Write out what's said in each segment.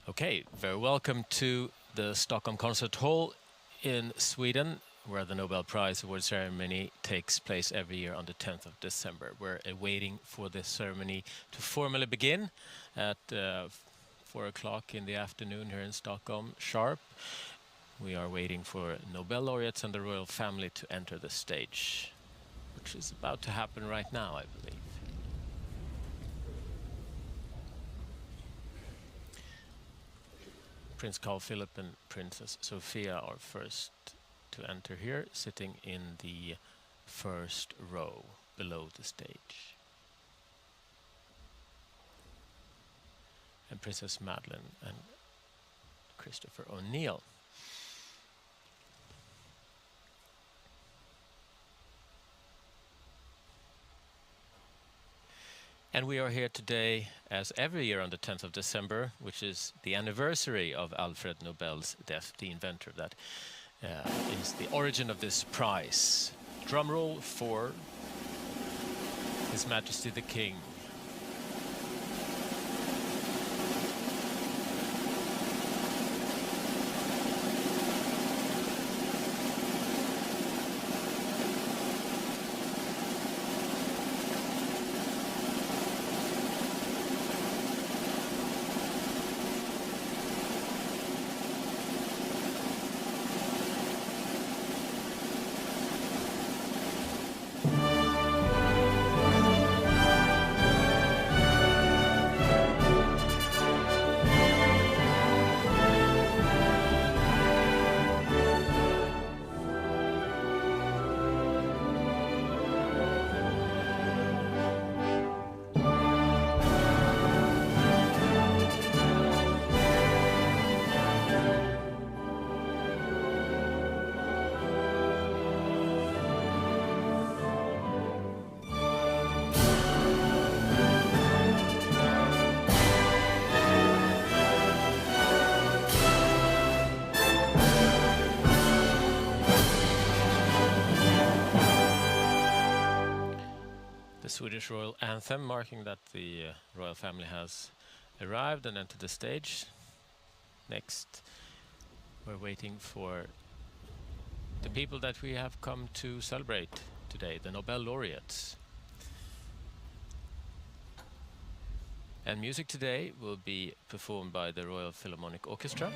Okay, very welcome to the Stockholm Concert Hall in Sweden, where the Nobel Prize award ceremony takes place every year on the 10th of December. We're waiting for this ceremony to formally begin at 4 o'clock in the afternoon here in Stockholm, sharp. We are waiting for Nobel laureates and the royal family to enter the stage, which is about to happen right now, I believe. Prince Carl Philip and Princess Sophia are first to enter here, sitting in the first row below the stage. And Princess Madeleine and Christopher O'Neill. And we are here today, as every year on the 10th of December, which is the anniversary of Alfred Nobel's death, the inventor that is the origin of this prize. Drum roll for His Majesty the King. Swedish royal anthem, marking that the royal family has arrived and entered the stage. Next, we're waiting for the people that we have come to celebrate today, the Nobel laureates. And music today will be performed by the Royal Philharmonic Orchestra.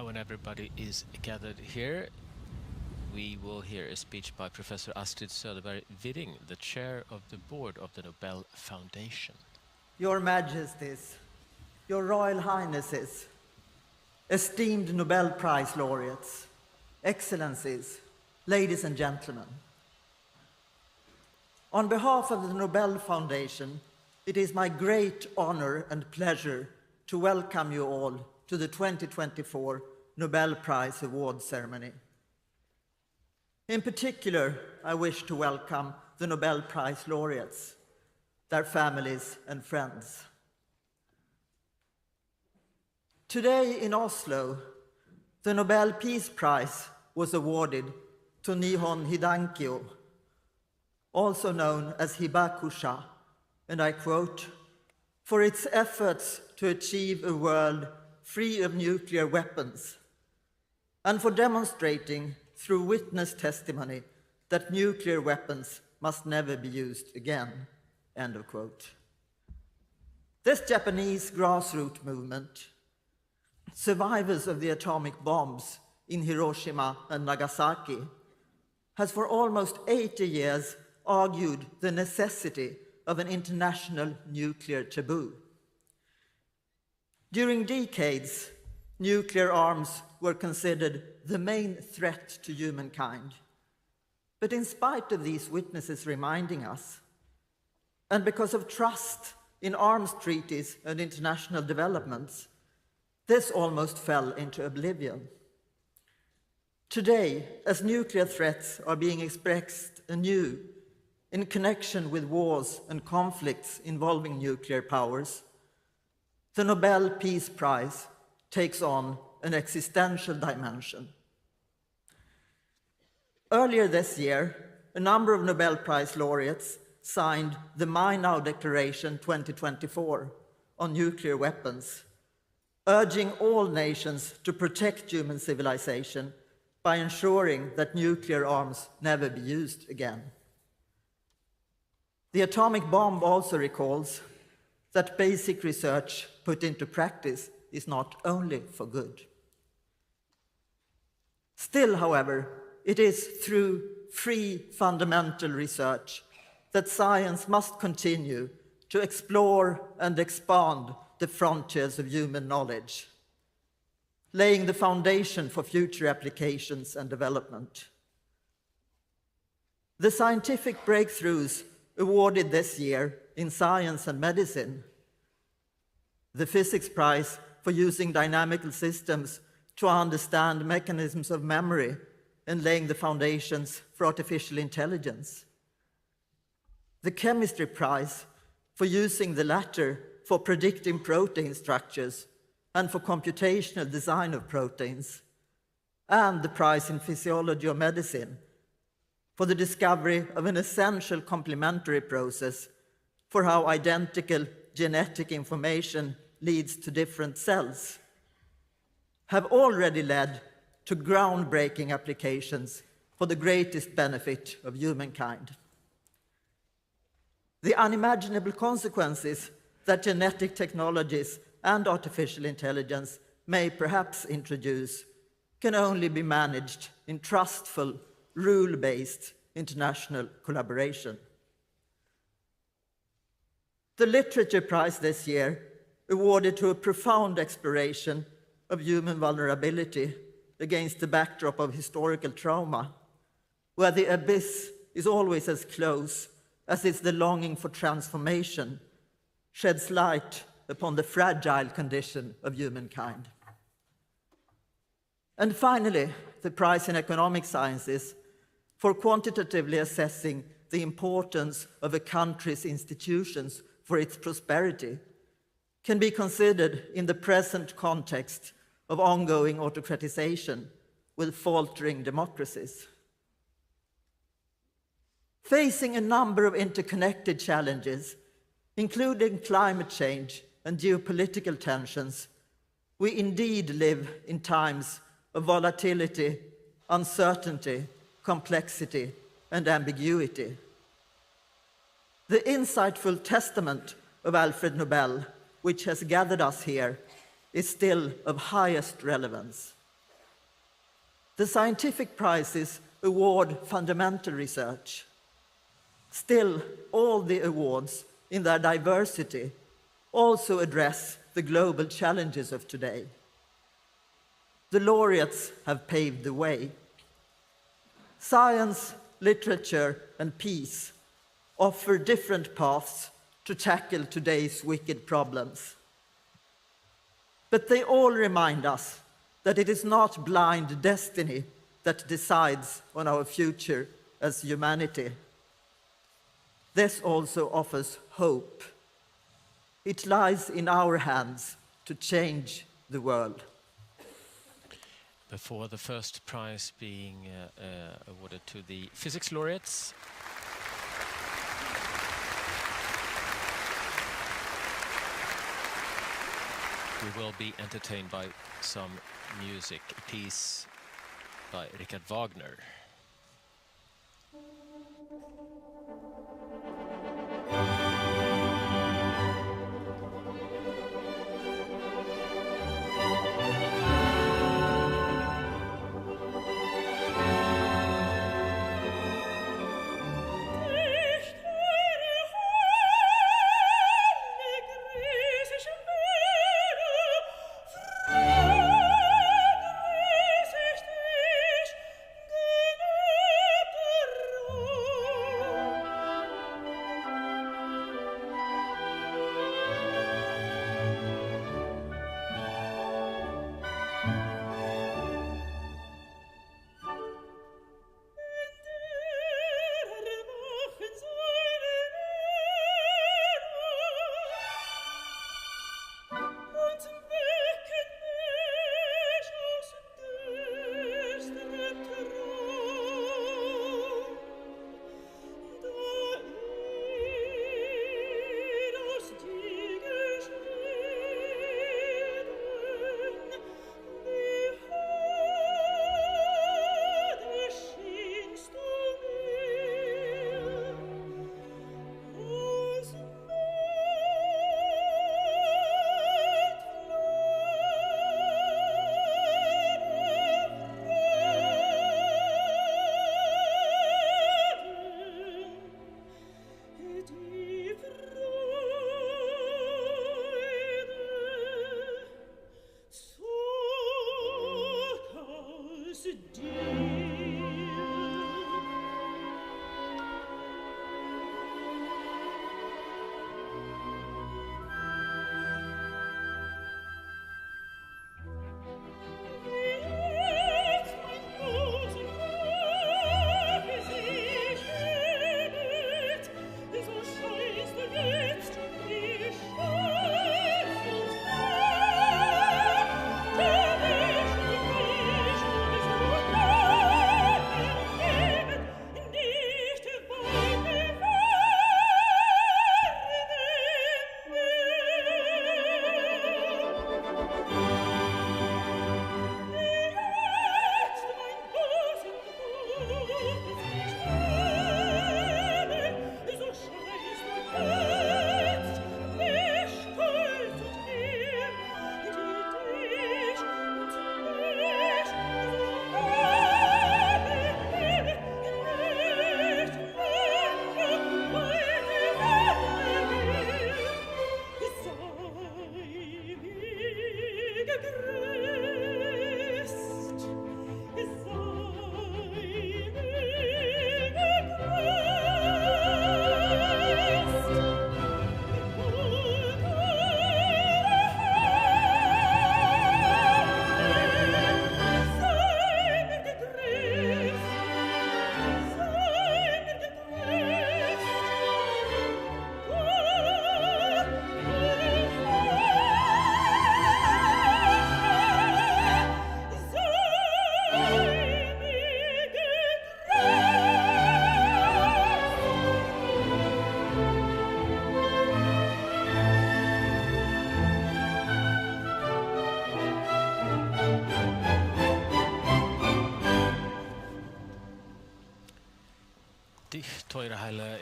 Now, when everybody is gathered here, we will hear a speech by Professor Astrid Söderberg-Widing, the chair of the board of the Nobel Foundation. Your Majesties, Your Royal Highnesses, esteemed Nobel Prize laureates, Excellencies, ladies and gentlemen. On behalf of the Nobel Foundation, it is my great honor and pleasure to welcome you all to the 2024 Nobel Prize Award ceremony. In particular, I wish to welcome the Nobel Prize laureates, their families and friends. Today in Oslo, the Nobel Peace Prize was awarded to Nihon Hidankyo, also known as Hibakusha, and I quote, "for its efforts to achieve a world free of nuclear weapons, and for demonstrating through witness testimony that nuclear weapons must never be used again," end of quote. This Japanese grassroots movement, survivors of the atomic bombs in Hiroshima and Nagasaki, has for almost 80 years argued the necessity of an international nuclear taboo. During decades, nuclear arms were considered the main threat to humankind. But in spite of these witnesses reminding us, and because of trust in arms treaties and international developments, this almost fell into oblivion. Today, as nuclear threats are being expressed anew in connection with wars and conflicts involving nuclear powers, the Nobel Peace Prize takes on an existential dimension. Earlier this year, a number of Nobel Prize laureates signed the My Now Declaration 2024 on nuclear weapons, urging all nations to protect human civilization by ensuring that nuclear arms never be used again. The atomic bomb also recalls that basic research put into practice is not only for good. Still, however, it is through free fundamental research that science must continue to explore and expand the frontiers of human knowledge, laying the foundation for future applications and development. The scientific breakthroughs awarded this year in science and medicine, the Physics Prize for using dynamical systems to understand mechanisms of memory and laying the foundations for artificial intelligence, the Chemistry Prize for using the latter for predicting protein structures and for computational design of proteins, and the prize in physiology or medicine for the discovery of an essential complementary process for how identical genetic information leads to different cells, have already led to groundbreaking applications for the greatest benefit of humankind. The unimaginable consequences that genetic technologies and artificial intelligence may perhaps introduce can only be managed in trustful, rule-based international collaboration. The Literature Prize this year, awarded to a profound exploration of human vulnerability against the backdrop of historical trauma, where the abyss is always as close as is the longing for transformation, sheds light upon the fragile condition of humankind. And finally, the prize in economic sciences for quantitatively assessing the importance of a country's institutions for its prosperity can be considered in the present context of ongoing autocratization with faltering democracies. Facing a number of interconnected challenges, including climate change and geopolitical tensions, we indeed live in times of volatility, uncertainty, complexity, and ambiguity. The insightful testament of Alfred Nobel, which has gathered us here, is still of highest relevance. The scientific prizes award fundamental research. Still, all the awards, in their diversity, also address the global challenges of today. The laureates have paved the way. Science, literature, and peace offer different paths to tackle today's wicked problems. But they all remind us that it is not blind destiny that decides on our future as humanity. This also offers hope. It lies in our hands to change the world. Before the first prize being awarded to the physics laureates, we will be entertained by some music, a piece by Richard Wagner.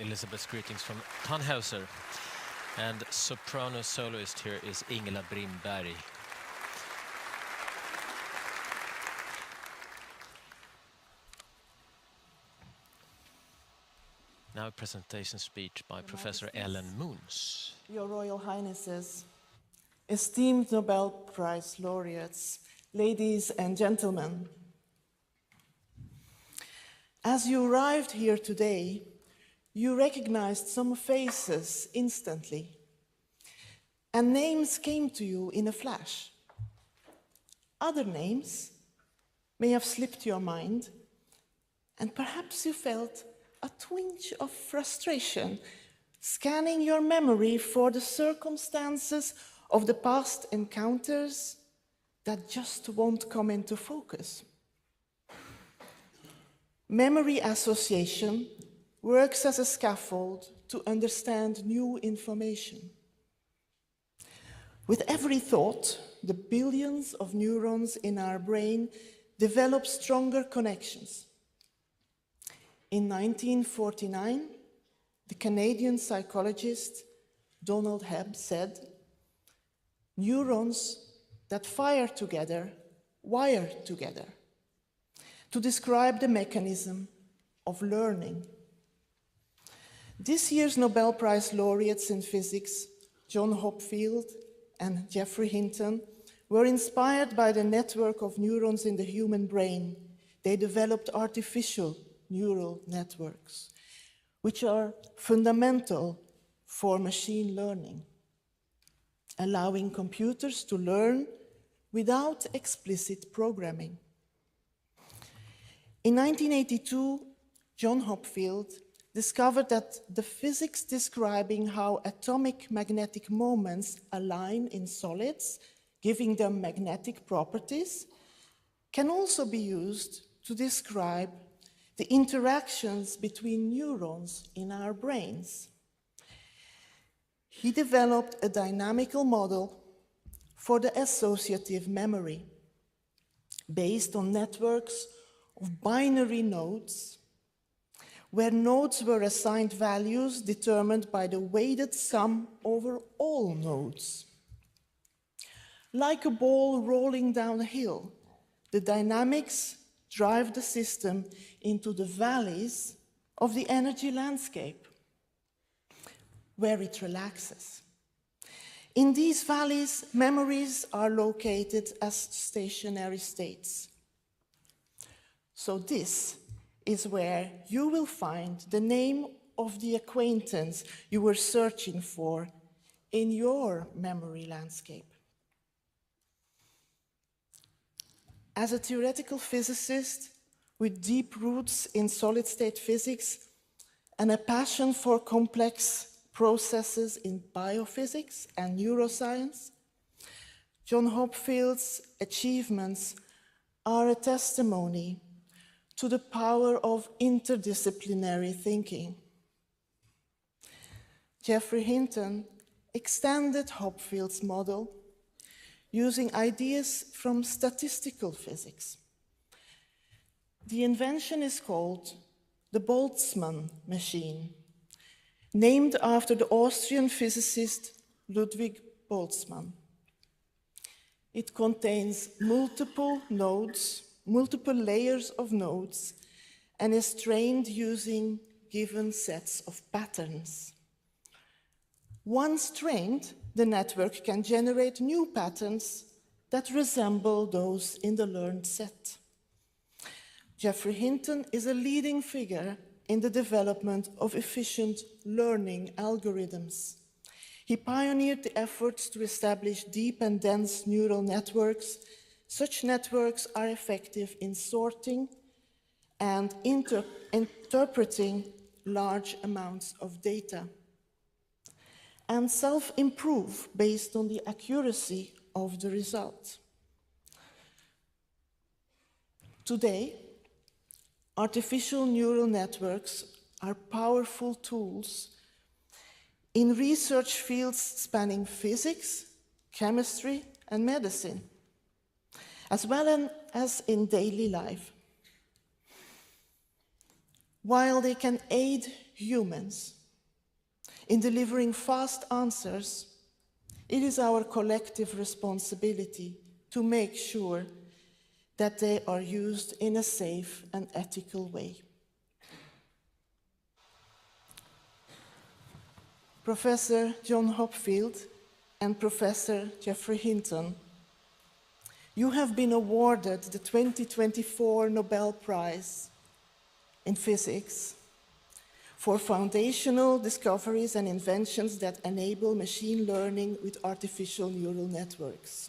Elizabeth's greetings from Tannhauser, and soprano soloist here is Ingela Brimberg. Now a presentation speech by Your Professor Majesties, Ellen Moons. Your Royal Highnesses, esteemed Nobel Prize laureates, ladies and gentlemen. As you arrived here today, you recognized some faces instantly, and names came to you in a flash. Other names may have slipped your mind, and perhaps you felt a twinge of frustration, scanning your memory for the circumstances of the past encounters that just won't come into focus. Memory association works as a scaffold to understand new information. With every thought, the billions of neurons in our brain develop stronger connections. In 1949, the Canadian psychologist Donald Hebb said, "Neurons that fire together, wire together," to describe the mechanism of learning. This year's Nobel Prize laureates in physics, John Hopfield and Geoffrey Hinton, were inspired by the network of neurons in the human brain. They developed artificial neural networks, which are fundamental for machine learning, allowing computers to learn without explicit programming. In 1982, John Hopfield discovered that the physics describing how atomic magnetic moments align in solids, giving them magnetic properties, can also be used to describe the interactions between neurons in our brains. He developed a dynamical model for the associative memory based on networks of binary nodes, where nodes were assigned values determined by the weighted sum over all nodes. Like a ball rolling down a hill, the dynamics drive the system into the valleys of the energy landscape, where it relaxes. In these valleys, memories are located as stationary states. So this is where you will find the name of the acquaintance you were searching for in your memory landscape. As a theoretical physicist with deep roots in solid-state physics and a passion for complex processes in biophysics and neuroscience, John Hopfield's achievements are a testimony to the power of interdisciplinary thinking. Geoffrey Hinton extended Hopfield's model using ideas from statistical physics. The invention is called the Boltzmann machine, named after the Austrian physicist Ludwig Boltzmann. It contains multiple layers of nodes, and is trained using given sets of patterns. Once trained, the network can generate new patterns that resemble those in the learned set. Geoffrey Hinton is a leading figure in the development of efficient learning algorithms. He pioneered the efforts to establish deep and dense neural networks. Such networks are effective in sorting and interpreting large amounts of data, and self-improve based on the accuracy of the result. Today, artificial neural networks are powerful tools in research fields spanning physics, chemistry, and medicine, as well as in daily life. While they can aid humans in delivering fast answers, it is our collective responsibility to make sure that they are used in a safe and ethical way. Professor John Hopfield and Professor Geoffrey Hinton. You have been awarded the 2024 Nobel Prize in Physics for foundational discoveries and inventions that enable machine learning with artificial neural networks.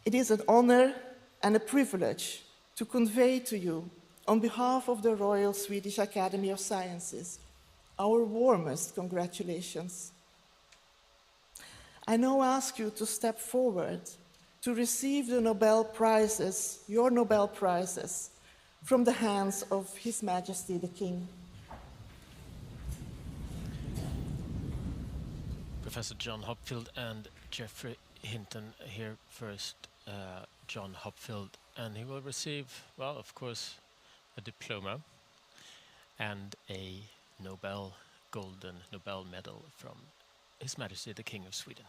It is an honor and a privilege to convey to you, on behalf of the Royal Swedish Academy of Sciences, our warmest congratulations. I now ask you to step forward to receive the Nobel Prizes, your Nobel Prizes, from the hands of His Majesty the King. Professor John Hopfield and Geoffrey Hinton here first. John Hopfield, and he will receive, well, of course, a diploma and a Golden Nobel Medal from His Majesty the King of Sweden.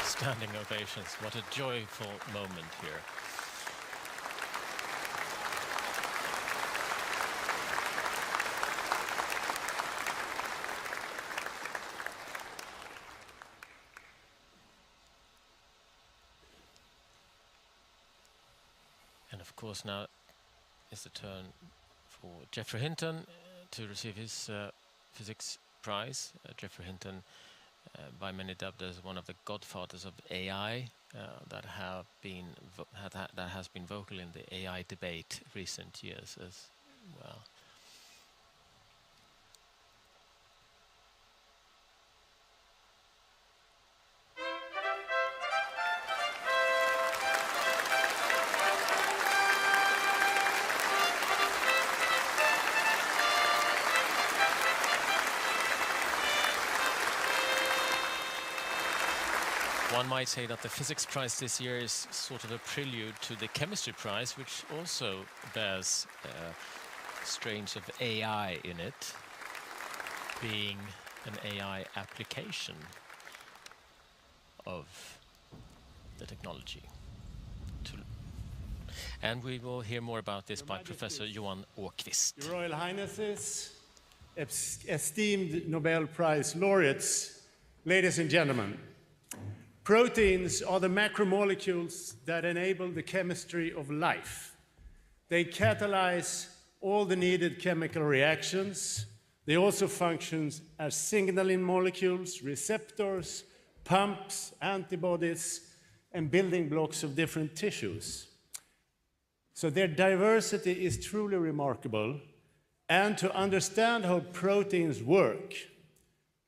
Standing ovations. What a joyful moment here. And of course now is the turn for Geoffrey Hinton to receive his physics prize. Geoffrey Hinton, by many dubbed as one of the godfathers of AI, that has been vocal in the AI debate recent years as well. One might say that the physics prize this year is sort of a prelude to the chemistry prize, which also bears strains of AI in it, being an AI application of the technology. And we will hear more about this by Professor Johan Åkvist. Your Royal Highnesses, esteemed Nobel Prize laureates, ladies and gentlemen. Proteins are the macromolecules that enable the chemistry of life. They catalyze all the needed chemical reactions. They also function as signaling molecules, receptors, pumps, antibodies, and building blocks of different tissues. So their diversity is truly remarkable. And to understand how proteins work,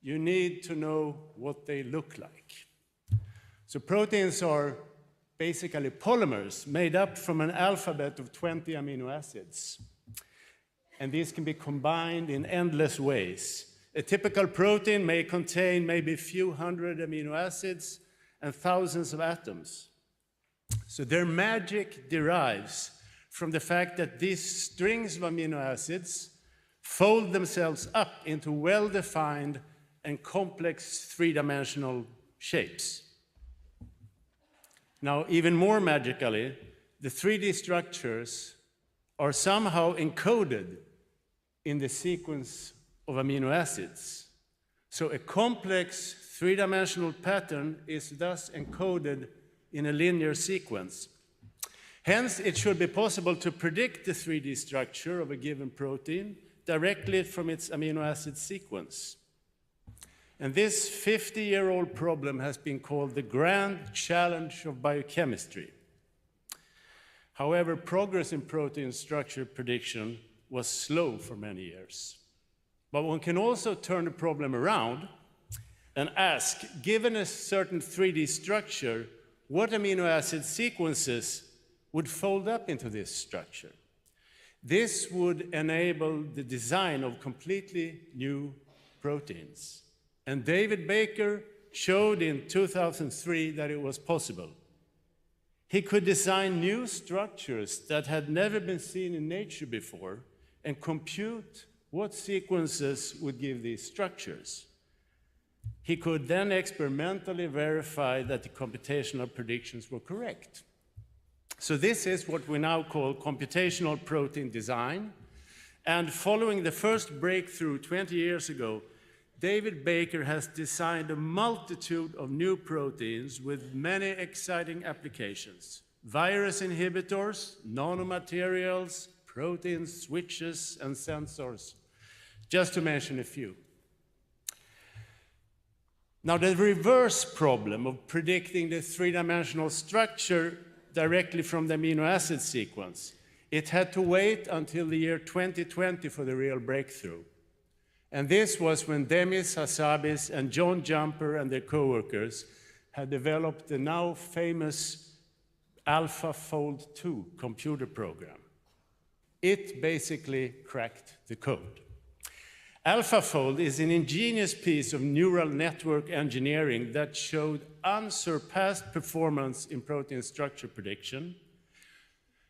you need to know what they look like. So proteins are basically polymers made up from an alphabet of 20 amino acids. And these can be combined in endless ways. A typical protein may contain maybe a few hundred amino acids and thousands of atoms. So their magic derives from the fact that these strings of amino acids fold themselves up into well-defined and complex three-dimensional shapes. Now, even more magically, the 3D structures are somehow encoded in the sequence of amino acids. So a complex three-dimensional pattern is thus encoded in a linear sequence. Hence, it should be possible to predict the 3D structure of a given protein directly from its amino acid sequence. And this 50-year-old problem has been called the grand challenge of biochemistry. However, progress in protein structure prediction was slow for many years. But one can also turn the problem around and ask, given a certain 3D structure, what amino acid sequences would fold up into this structure? This would enable the design of completely new proteins. And David Baker showed in 2003 that it was possible. He could design new structures that had never been seen in nature before and compute what sequences would give these structures. He could then experimentally verify that the computational predictions were correct. So this is what we now call computational protein design. And following the first breakthrough 20 years ago, David Baker has designed a multitude of new proteins with many exciting applications. Virus inhibitors, nanomaterials, protein switches, and sensors, just to mention a few. Now, the reverse problem of predicting the three-dimensional structure directly from the amino acid sequence, it had to wait until the year 2020 for the real breakthrough. And this was when Demis Hassabis and John Jumper and their co-workers had developed the now famous AlphaFold 2 computer program. It basically cracked the code. AlphaFold is an ingenious piece of neural network engineering that showed unsurpassed performance in protein structure prediction.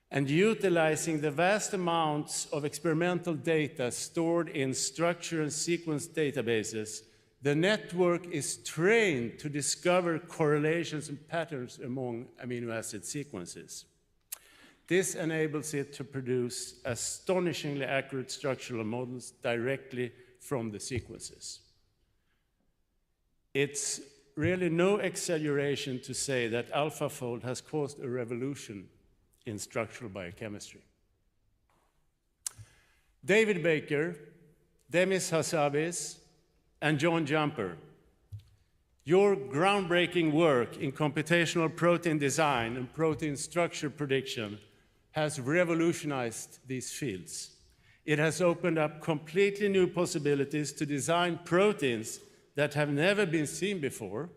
And utilizing the vast amounts of experimental data stored in structure and sequence databases, the network is trained to discover correlations and patterns among amino acid sequences. This enables it to produce astonishingly accurate structural models directly from the sequences. It's really no exaggeration to say that AlphaFold has caused a revolution in structural biochemistry. David Baker, Demis Hassabis, and John Jumper, your groundbreaking work in computational protein design and protein structure prediction has revolutionized these fields. It has opened up completely new possibilities to design proteins that have never been seen before,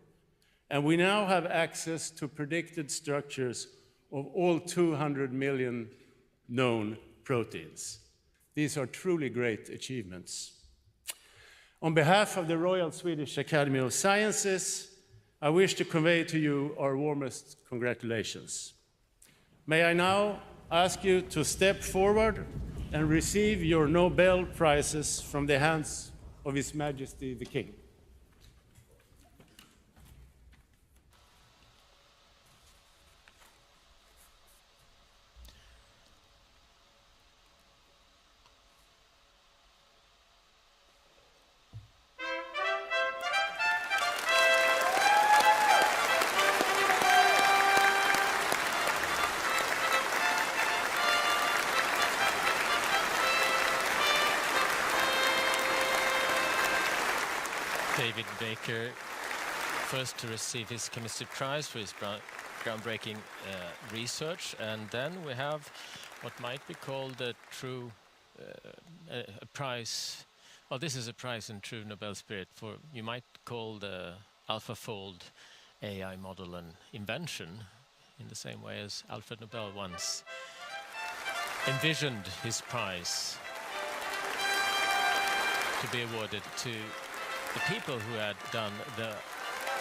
and we now have access to predicted structures of all 200 million known proteins. These are truly great achievements. On behalf of the Royal Swedish Academy of Sciences, I wish to convey to you our warmest congratulations. May I now ask you to step forward and receive your Nobel Prizes from the hands of His Majesty the King. David Baker, first to receive his chemistry prize for his groundbreaking research, and then we have what might be called a true a prize. Well, this is a prize in true Nobel spirit for, you might call the AlphaFold AI model an invention, in the same way as Alfred Nobel once envisioned his prize to be awarded to the people who had done the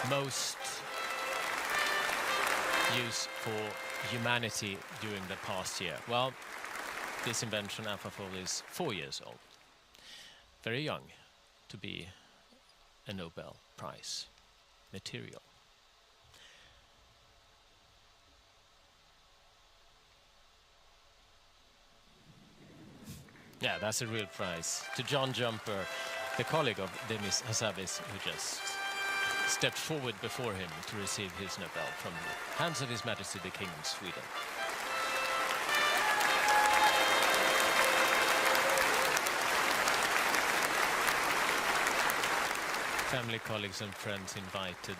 most use for humanity during the past year. Well, this invention, AlphaFold, is 4 years old. Very young to be a Nobel Prize material. Yeah, that's a real prize. To John Jumper, the colleague of Demis Hassabis, who just stepped forward before him to receive his Nobel from the hands of His Majesty the King of Sweden. Family, colleagues and friends invited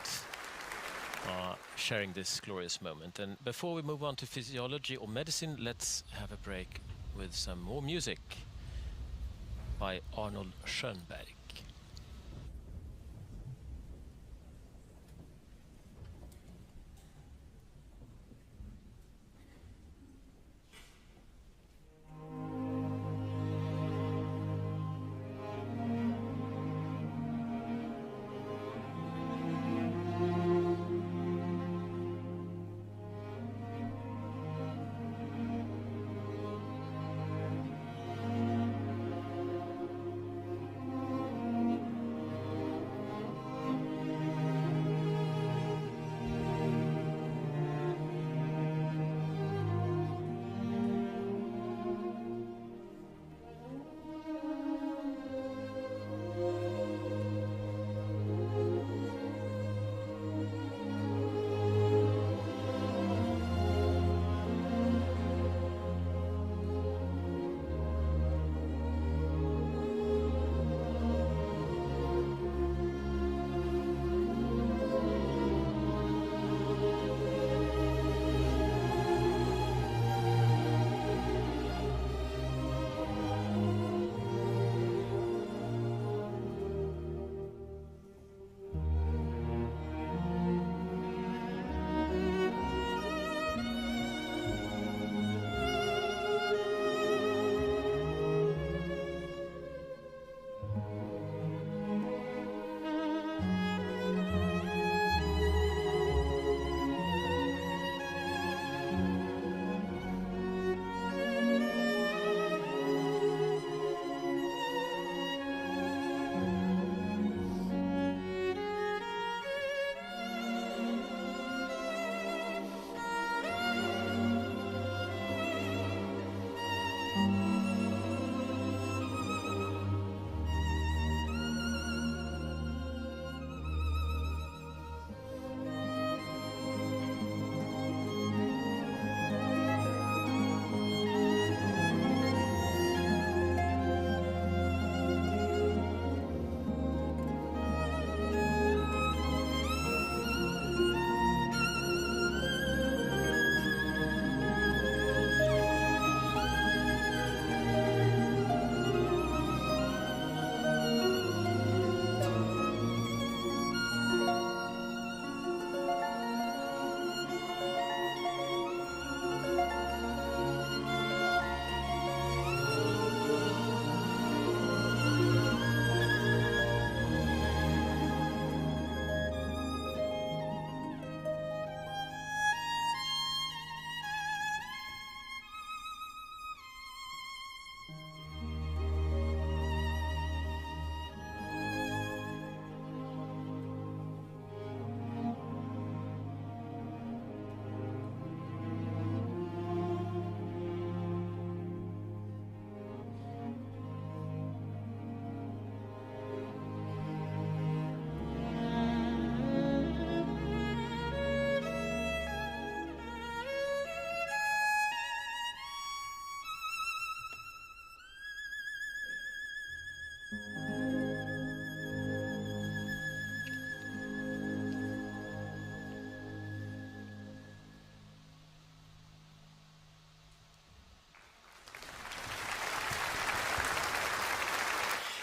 are sharing this glorious moment. And before we move on to physiology or medicine, let's have a break with some more music by Arnold Schönberg.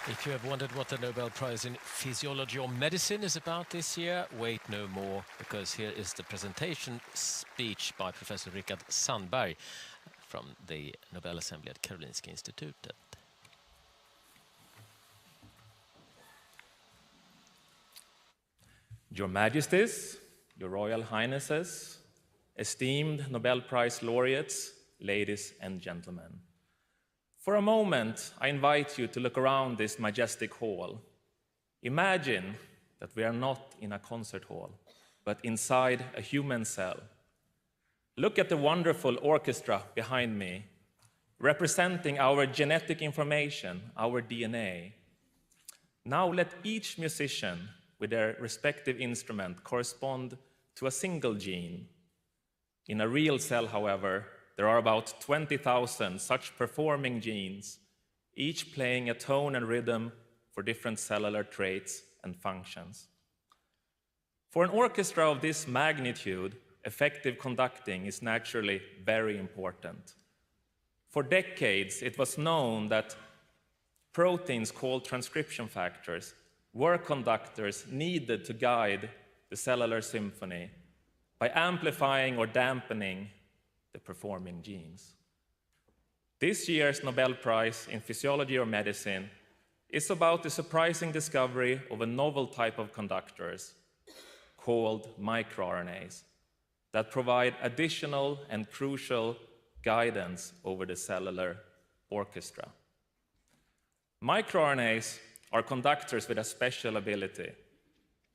If you have wondered what the Nobel Prize in Physiology or Medicine is about this year, wait no more, because here is the presentation speech by Professor Richard Sandberg from the Nobel Assembly at Karolinska Institutet. Your Majesties, Your Royal Highnesses, esteemed Nobel Prize laureates, ladies and gentlemen. For a moment, I invite you to look around this majestic hall. Imagine that we are not in a concert hall, but inside a human cell. Look at the wonderful orchestra behind me, representing our genetic information, our DNA. Now let each musician with their respective instrument correspond to a single gene. In a real cell, however, there are about 20,000 such performing genes, each playing a tone and rhythm for different cellular traits and functions. For an orchestra of this magnitude, effective conducting is naturally very important. For decades, it was known that proteins called transcription factors were conductors needed to guide the cellular symphony by amplifying or dampening the performing genes. This year's Nobel Prize in Physiology or Medicine is about the surprising discovery of a novel type of conductors called microRNAs that provide additional and crucial guidance over the cellular orchestra. MicroRNAs are conductors with a special ability.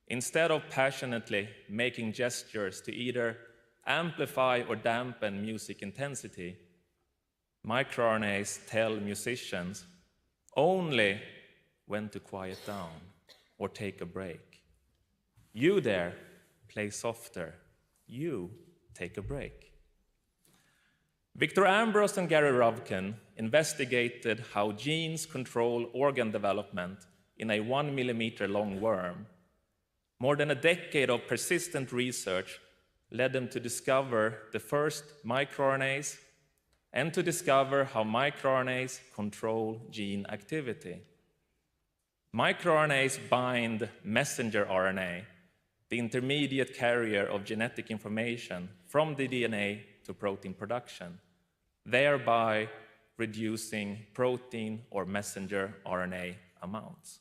Instead of passionately making gestures to either amplify or dampen music intensity, microRNAs tell musicians only when to quiet down or take a break. You there, play softer. You take a break. Victor Ambros and Gary Ruvkun investigated how genes control organ development in a 1 millimeter long worm. More than a decade of persistent research led them to discover the first microRNAs and to discover how microRNAs control gene activity. MicroRNAs bind messenger RNA, the intermediate carrier of genetic information from the DNA to protein production, thereby reducing protein or messenger RNA amounts.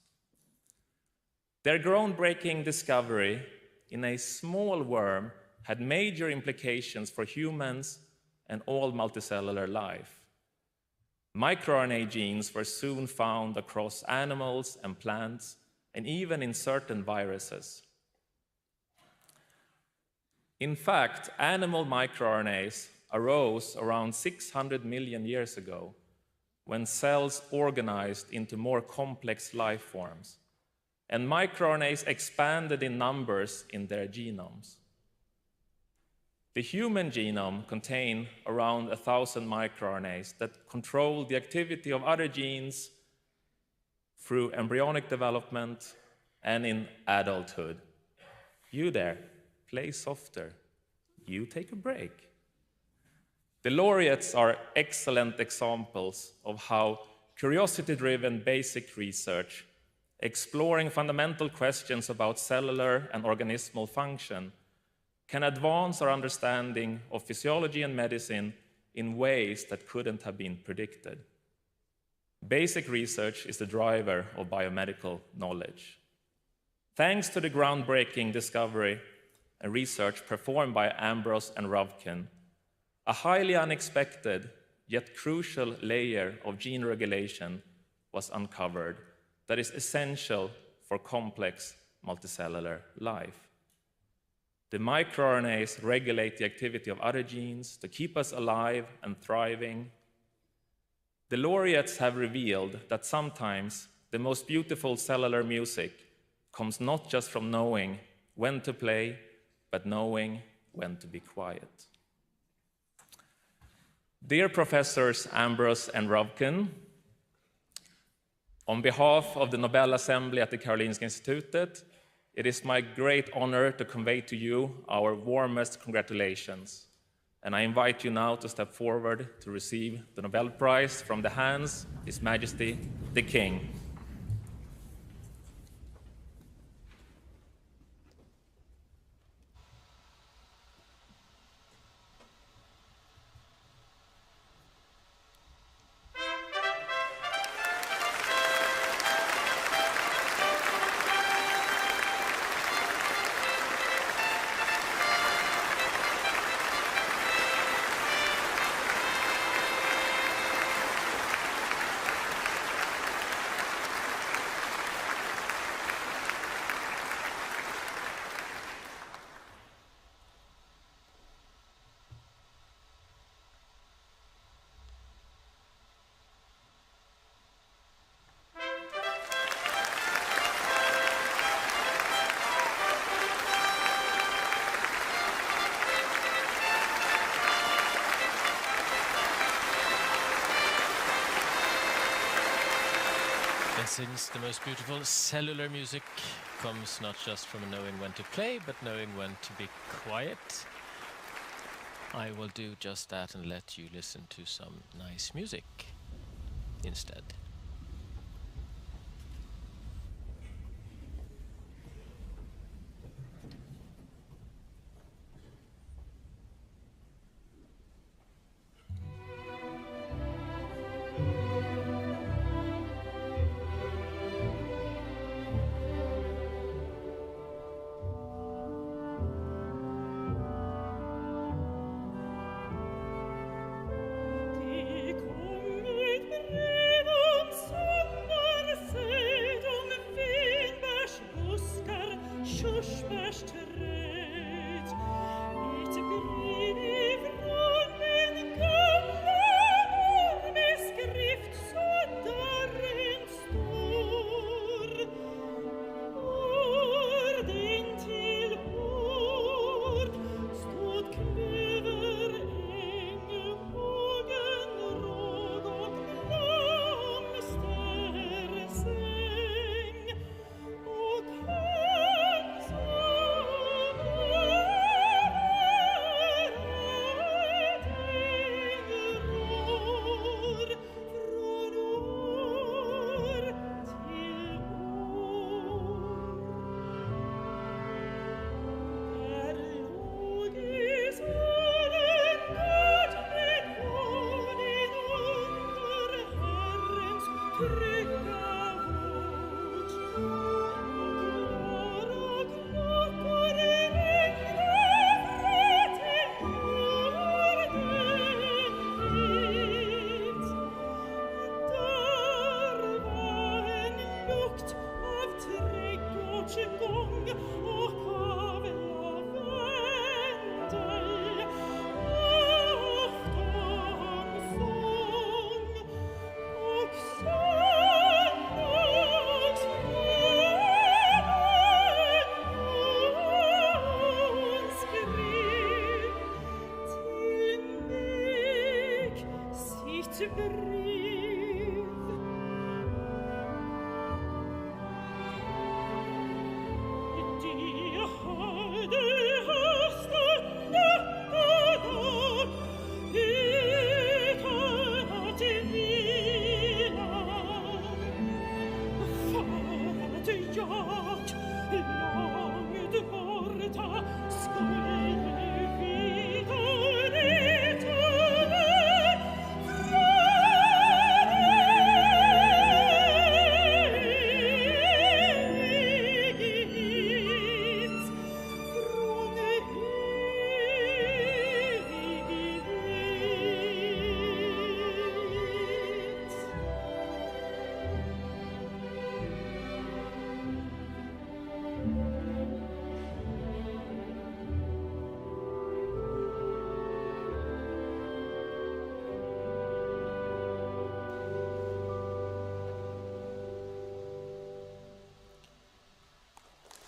Their groundbreaking discovery in a small worm had major implications for humans and all multicellular life. MicroRNA genes were soon found across animals and plants, and even in certain viruses. In fact, animal microRNAs arose around 600 million years ago, when cells organized into more complex life forms, and microRNAs expanded in numbers in their genomes. The human genome contains around 1,000 microRNAs that control the activity of other genes through embryonic development and in adulthood. You there, play softer. You take a break. The laureates are excellent examples of how curiosity-driven basic research, exploring fundamental questions about cellular and organismal function, can advance our understanding of physiology and medicine in ways that couldn't have been predicted. Basic research is the driver of biomedical knowledge. Thanks to the groundbreaking discovery and research performed by Ambros and Ruvkun, a highly unexpected yet crucial layer of gene regulation was uncovered that is essential for complex multicellular life. The microRNAs regulate the activity of other genes to keep us alive and thriving. The laureates have revealed that sometimes the most beautiful cellular music comes not just from knowing when to play, but knowing when to be quiet. Dear Professors Ambros and Ruvkun, on behalf of the Nobel Assembly at the Karolinska Institutet, it is my great honor to convey to you our warmest congratulations. And I invite you now to step forward to receive the Nobel Prize from the hands of His Majesty the King. since the most beautiful cellular music comes not just from knowing when to play, but knowing when to be quiet, I will do just that and let you listen to some nice music instead.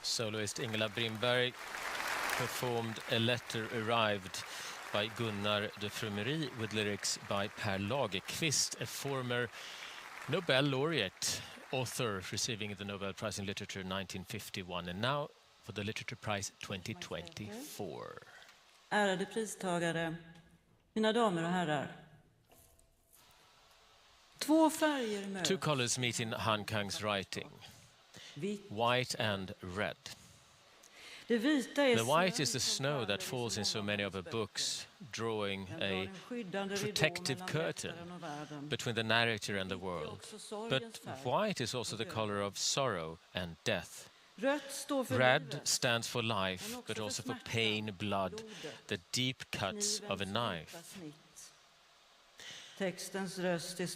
Soloist Ingela Brimberg performed A Letter Arrived by Gunnar de Frumery with lyrics by Per Lagerkvist, a former Nobel laureate, author receiving the Nobel Prize in Literature 1951, and now for the Literature Prize 2024. Ärade pristagare, mina damer och herrar. Två färger möts. Two colors meet in Han Kang's writing, white and red. Det vita är The white is the snow that falls in so many of her books, drawing a protective curtain between the narrator and the world. But white is also the color of sorrow and death. Red stands for life, but also for pain, blood, the deep cuts of a knife.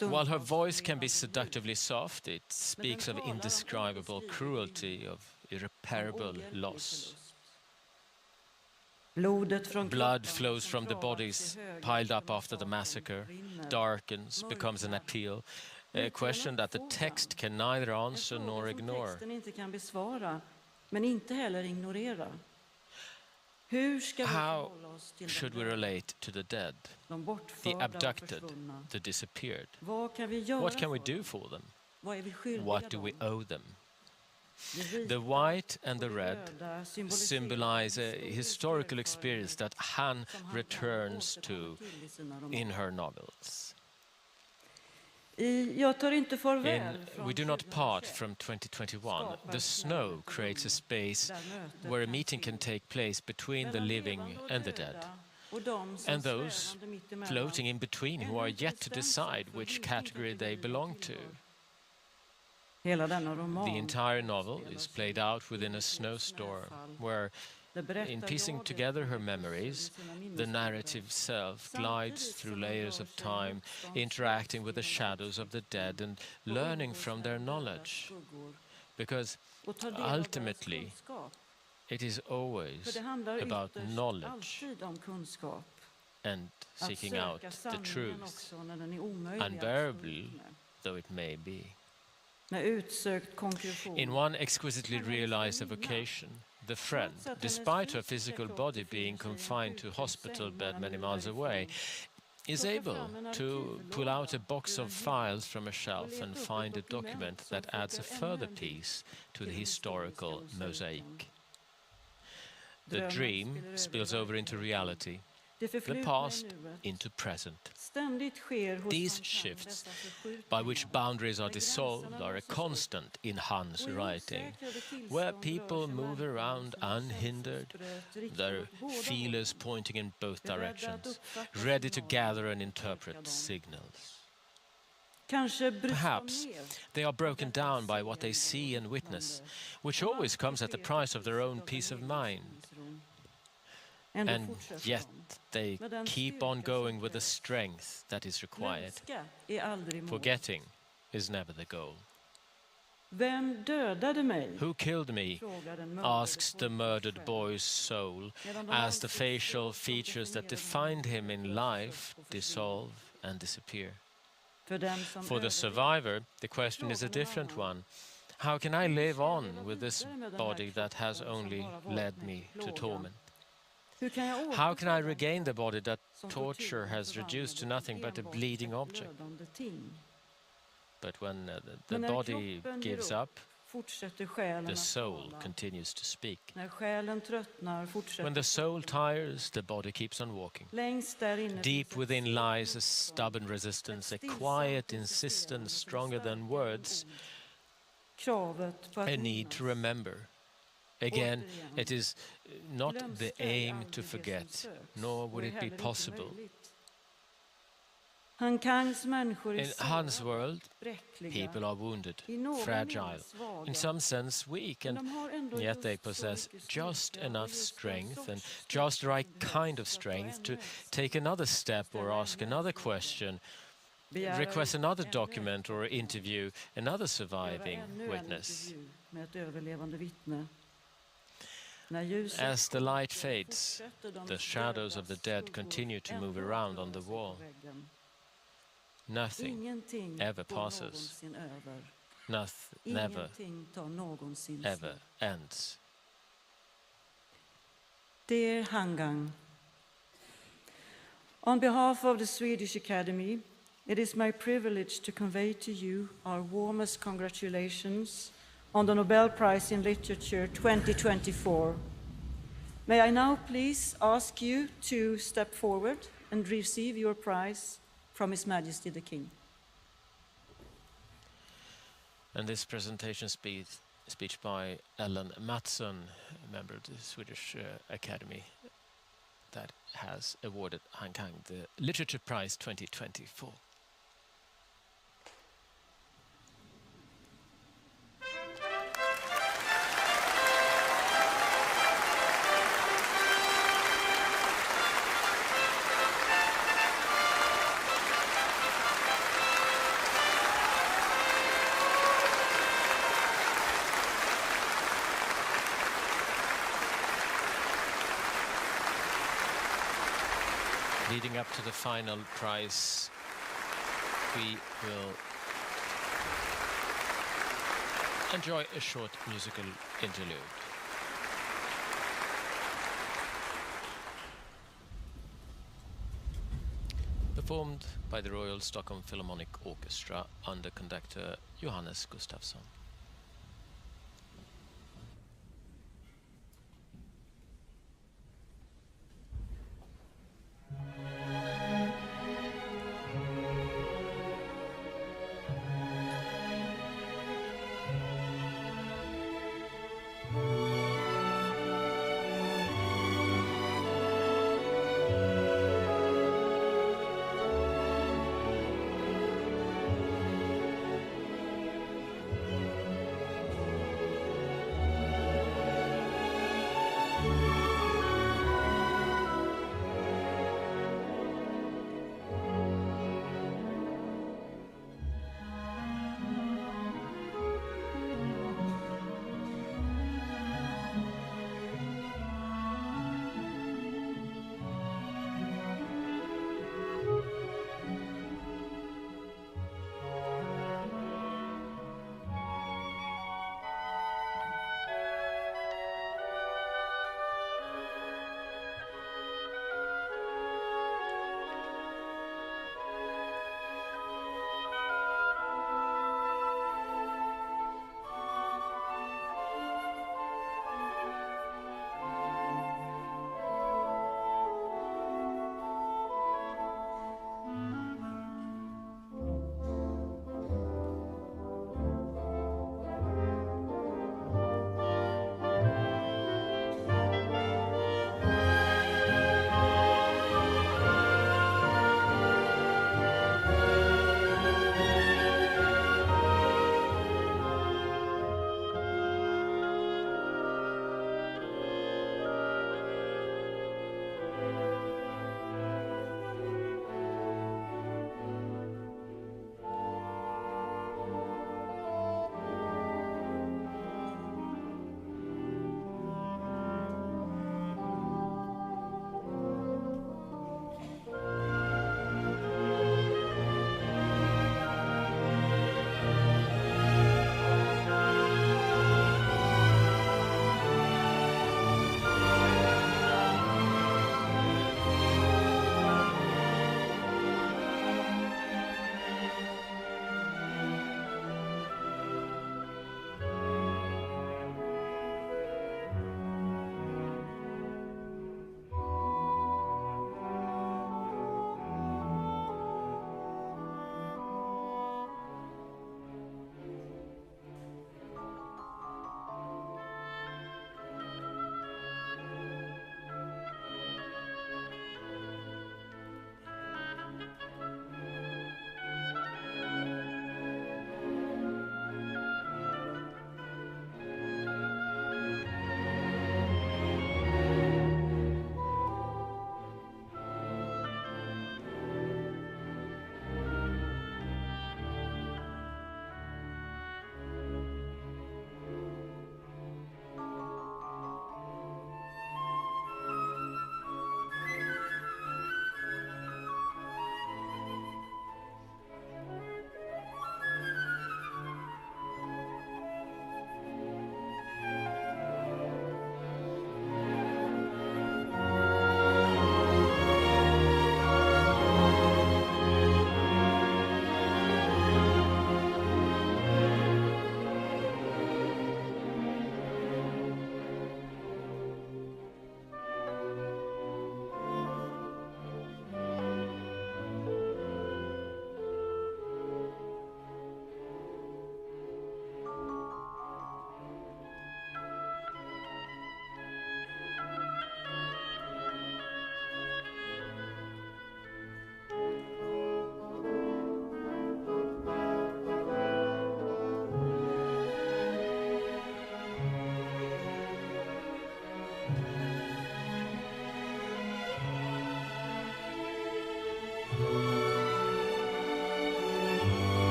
While her voice can be seductively soft, it speaks of indescribable cruelty, of irreparable loss. Blood flows from the bodies piled up after the massacre, darkens, becomes an appeal, a question that the text can neither answer nor ignore. How should we relate to the dead, the abducted, the disappeared? What can we do for them? Vad är vi skyldiga What do we dem? owe them? Det vita The white and the och det red röda symbolize a historisk historical erfarenhet experience that Han som han kan returns to återkomma till i sina romaner. in her novels. Jag tar inte farväl In från We Do Not Part 2021. from 2021, the snow creates a space where a meeting can take place between the living and the dead, and those floating in between who are yet to decide which category they belong to. Hela denna roman The entire novel is played out within a snowstorm, where, in piecing together her memories, the narrative self glides through layers of time, interacting with the shadows of the dead and learning from their knowledge. Because ultimately, it is always about knowledge and seeking out the truth, unbearable though it may be. In one exquisitely realized evocation, the friend, despite her physical body being confined to a hospital bed many miles away, is able to pull out a box of files from a shelf and find a document that adds a further piece to the historical mosaic. The dream spills over into reality, the past into present. These shifts, by which boundaries are dissolved, are a constant in Han's writing, where people move around unhindered, their feelers pointing in both directions, ready to gather and interpret signals. Perhaps they are broken down by what they see and witness, which always comes at the price of their own peace of mind. And yet they keep on going with the strength that is required. Forgetting is never the goal. Who killed me? Asks the murdered boy's soul, as the facial features that defined him in life dissolve and disappear. For the survivor, the question is a different one. How can I live on with this body that has only led me to torment? How can I regain the body that torture has reduced to nothing but a bleeding object? But when the body gives up, the soul continues to speak. When the soul tires, the body keeps on walking. Deep within lies a stubborn resistance, a quiet insistence stronger than words, a need to remember. Again, it is not the aim to forget, nor would it be possible. In Han's world, people are wounded, fragile, in some sense weak, and yet they possess just enough strength and just the right kind of strength to take another step or ask another question, request another document or interview another surviving witness. As the light fades, the shadows of the dead continue to move around on the wall. Nothing ever passes. Never, ever ends. Dear Han Kang, on behalf of the Swedish Academy, it is my privilege to convey to you our warmest congratulations on the Nobel Prize in Literature 2024. May I now please ask you to step forward and receive your prize from His Majesty the King. And this presentation speech by Ellen Mattsson, a member of the Swedish Academy, that has awarded Han Kang the Literature Prize 2024. Leading up to the final prize, we will enjoy a short musical interlude. The performed by the Royal Stockholm Philharmonic Orchestra under conductor Johannes Gustafsson.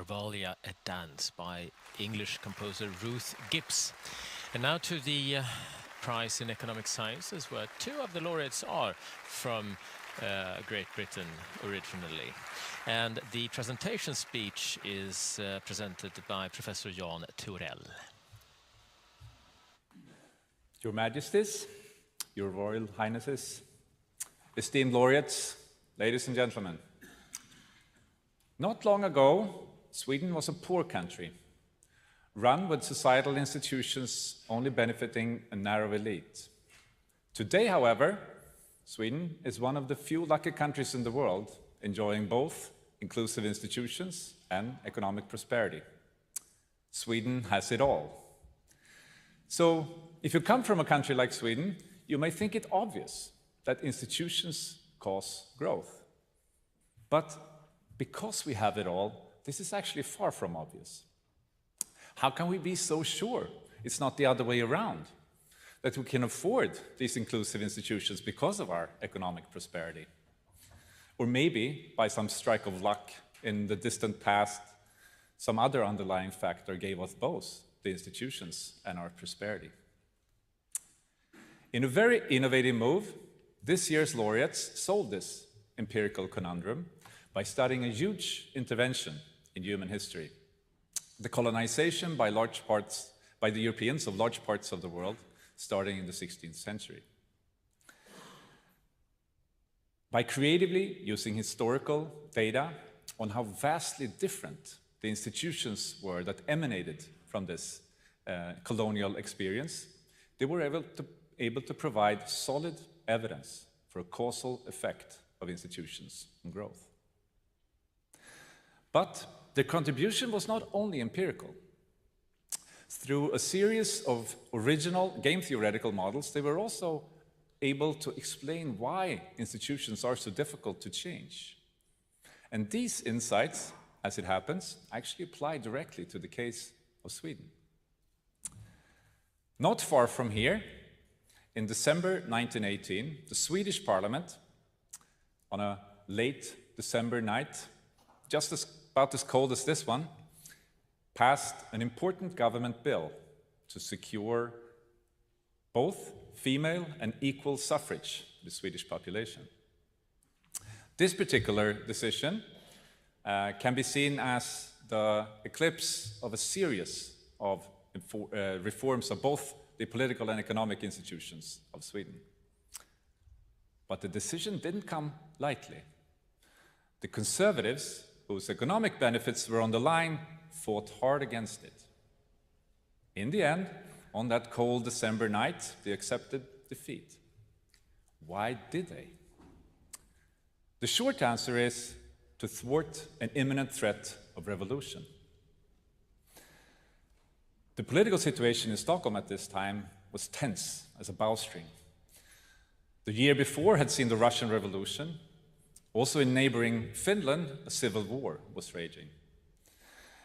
Orvalia, A Dance by English composer Ruth Gibbs. And now to the prize in economic sciences, where two of the laureates are from Great Britain originally. And the presentation speech is presented by Professor Jan Thorell. Your Majesties, Your Royal Highnesses, esteemed laureates, ladies and gentlemen. Not long ago, Sweden was a poor country, run with societal institutions only benefiting a narrow elite. Today, however, Sweden is one of the few lucky countries in the world enjoying both inclusive institutions and economic prosperity. Sweden has it all. So, if you come from a country like Sweden, you may think it obvious that institutions cause growth. But because we have it all, this is actually far from obvious. How can we be so sure it's not the other way around, that we can afford these inclusive institutions because of our economic prosperity? Or maybe, by some strike of luck in the distant past, some other underlying factor gave us both the institutions and our prosperity. In a very innovative move, this year's laureates solved this empirical conundrum by studying a huge intervention in human history, the colonization by the Europeans of large parts of the world, starting in the 16th century. By creatively using historical data on how vastly different the institutions were that emanated from this colonial experience, they were able to provide solid evidence for a causal effect of institutions on growth. But their contribution was not only empirical. Through a series of original game-theoretical models, they were also able to explain why institutions are so difficult to change. And these insights, as it happens, actually apply directly to the case of Sweden. Not far from here, in December 1918, the Swedish Parliament, on a late December night, about as cold as this one, passed an important government bill to secure both female and equal suffrage to the Swedish population. This particular decision can be seen as the eclipse of a series of reforms of both the political and economic institutions of Sweden. But the decision didn't come lightly. The conservatives, whose economic benefits were on the line, fought hard against it. In the end, on that cold December night, they accepted defeat. Why did they? The short answer is to thwart an imminent threat of revolution. The political situation in Stockholm at this time was tense as a bowstring. The year before had seen the Russian Revolution. Also in neighboring Finland, a civil war was raging.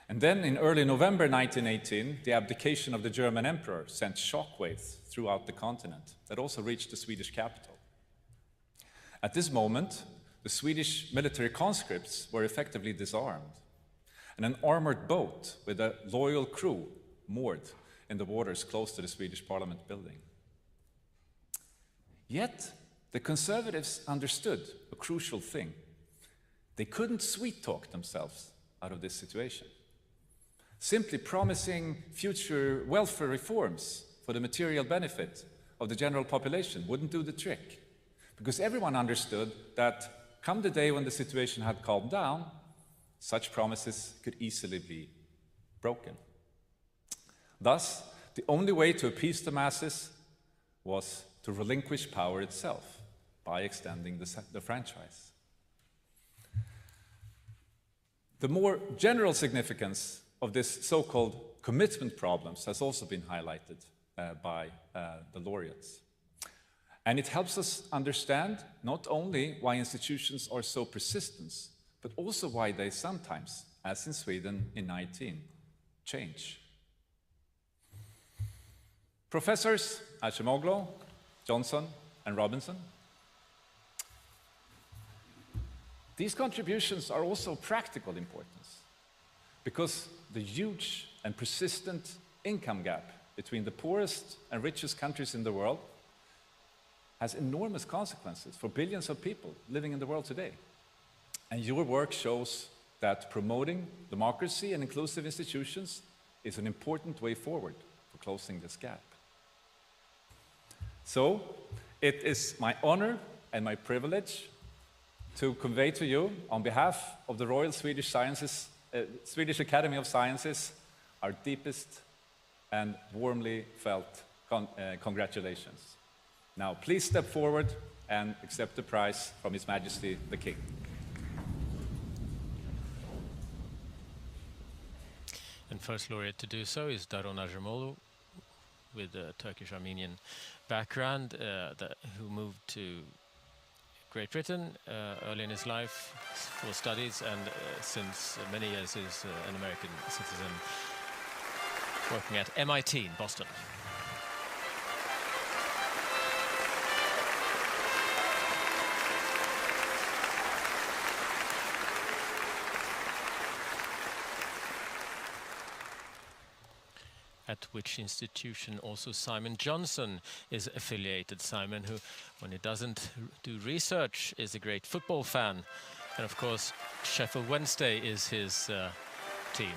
And then in early November 1918, the abdication of the German emperor sent shockwaves throughout the continent that also reached the Swedish capital. At this moment, the Swedish military conscripts were effectively disarmed, and an armored boat with a loyal crew moored in the waters close to the Swedish Parliament building. Yet, the conservatives understood a crucial thing. They couldn't sweet-talk themselves out of this situation. Simply promising future welfare reforms for the material benefit of the general population wouldn't do the trick, because everyone understood that come the day when the situation had calmed down, such promises could easily be broken. Thus, the only way to appease the masses was to relinquish power itself by extending the franchise. The more general significance of this so-called commitment problems has also been highlighted by the laureates. And it helps us understand not only why institutions are so persistent, but also why they sometimes, as in Sweden in 19, change. Professors Acemoglu, Johnson, and Robinson. These contributions are also of practical importance. because the huge and persistent income gap between the poorest and richest countries in the world has enormous consequences for billions of people living in the world today. And your work shows that promoting democracy and inclusive institutions is an important way forward for closing this gap. So, it is my honor and my privilege to convey to you, on behalf of the Royal Swedish Academy of Sciences, our deepest and warmly felt congratulations. Now, please step forward and accept the prize from His Majesty the King. And first laureate to do so is Daron Ajamoglu, with a Turkish-Armenian background, who moved to Great Britain early in his life for studies, and since many years is an American citizen working at MIT in Boston. At which institution also Simon Johnson is affiliated. Simon, who, when he doesn't do research, is a great football fan. And of course, Sheffield Wednesday is his team,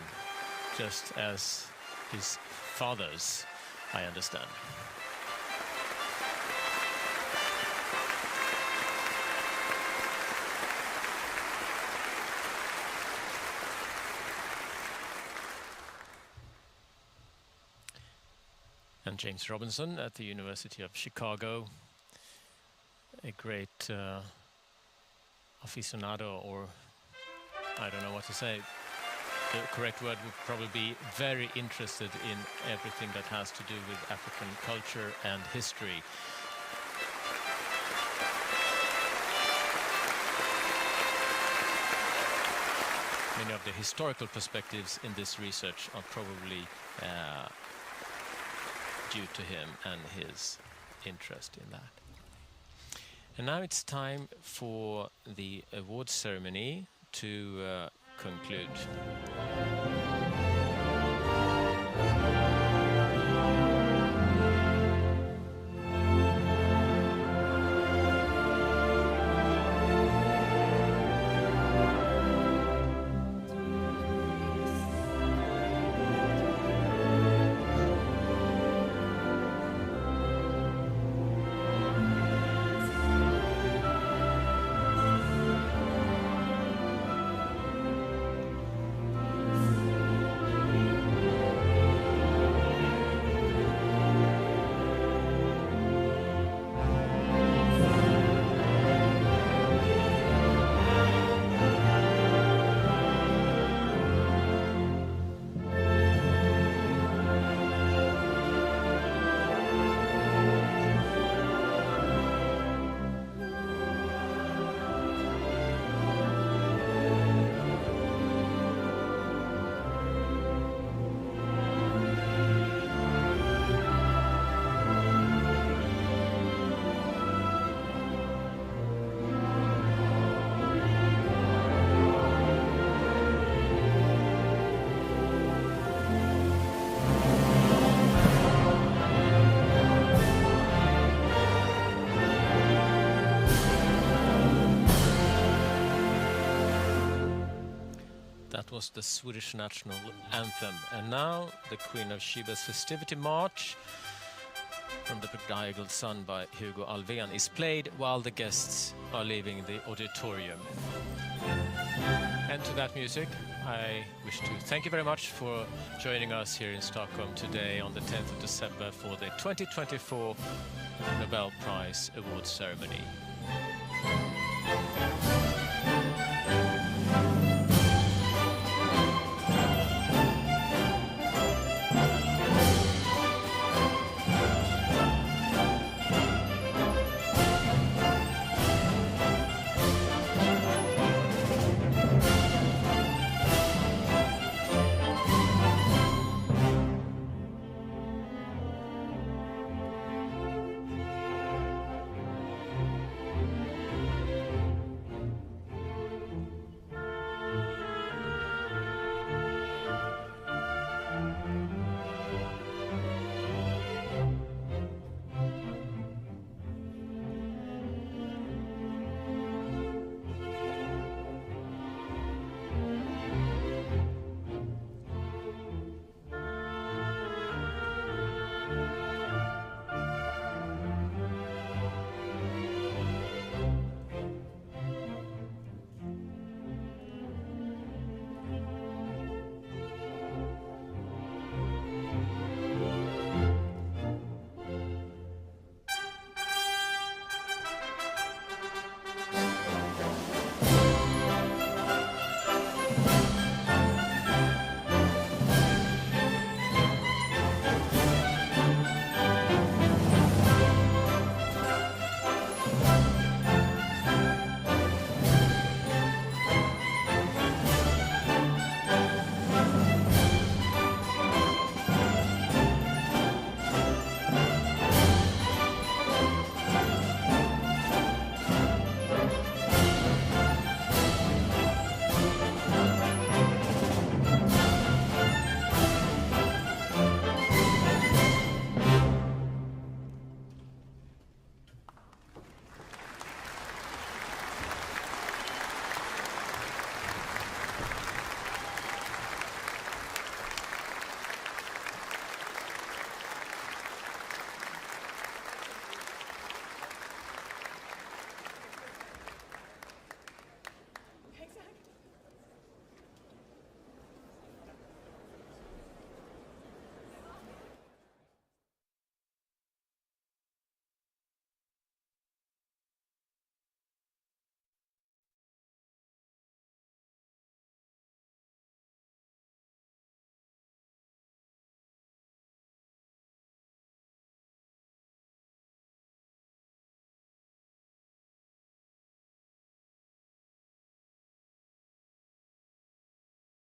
just as his father's, I understand. And James Robinson at the University of Chicago, a great aficionado, or I don't know what to say. The correct word would probably be very interested in everything that has to do with African culture and history. Many of the historical perspectives in this research are probably due to him and his interest in that. And now it's time for the awards ceremony to conclude. That was the Swedish national anthem. And now the Queen of Sheba's Festivity March from the Prodigal Son by Hugo Alfvén is played while the guests are leaving the auditorium. And to that music, I wish to thank you very much for joining us here in Stockholm today on the 10th of December for the 2024 Nobel Prize Awards ceremony.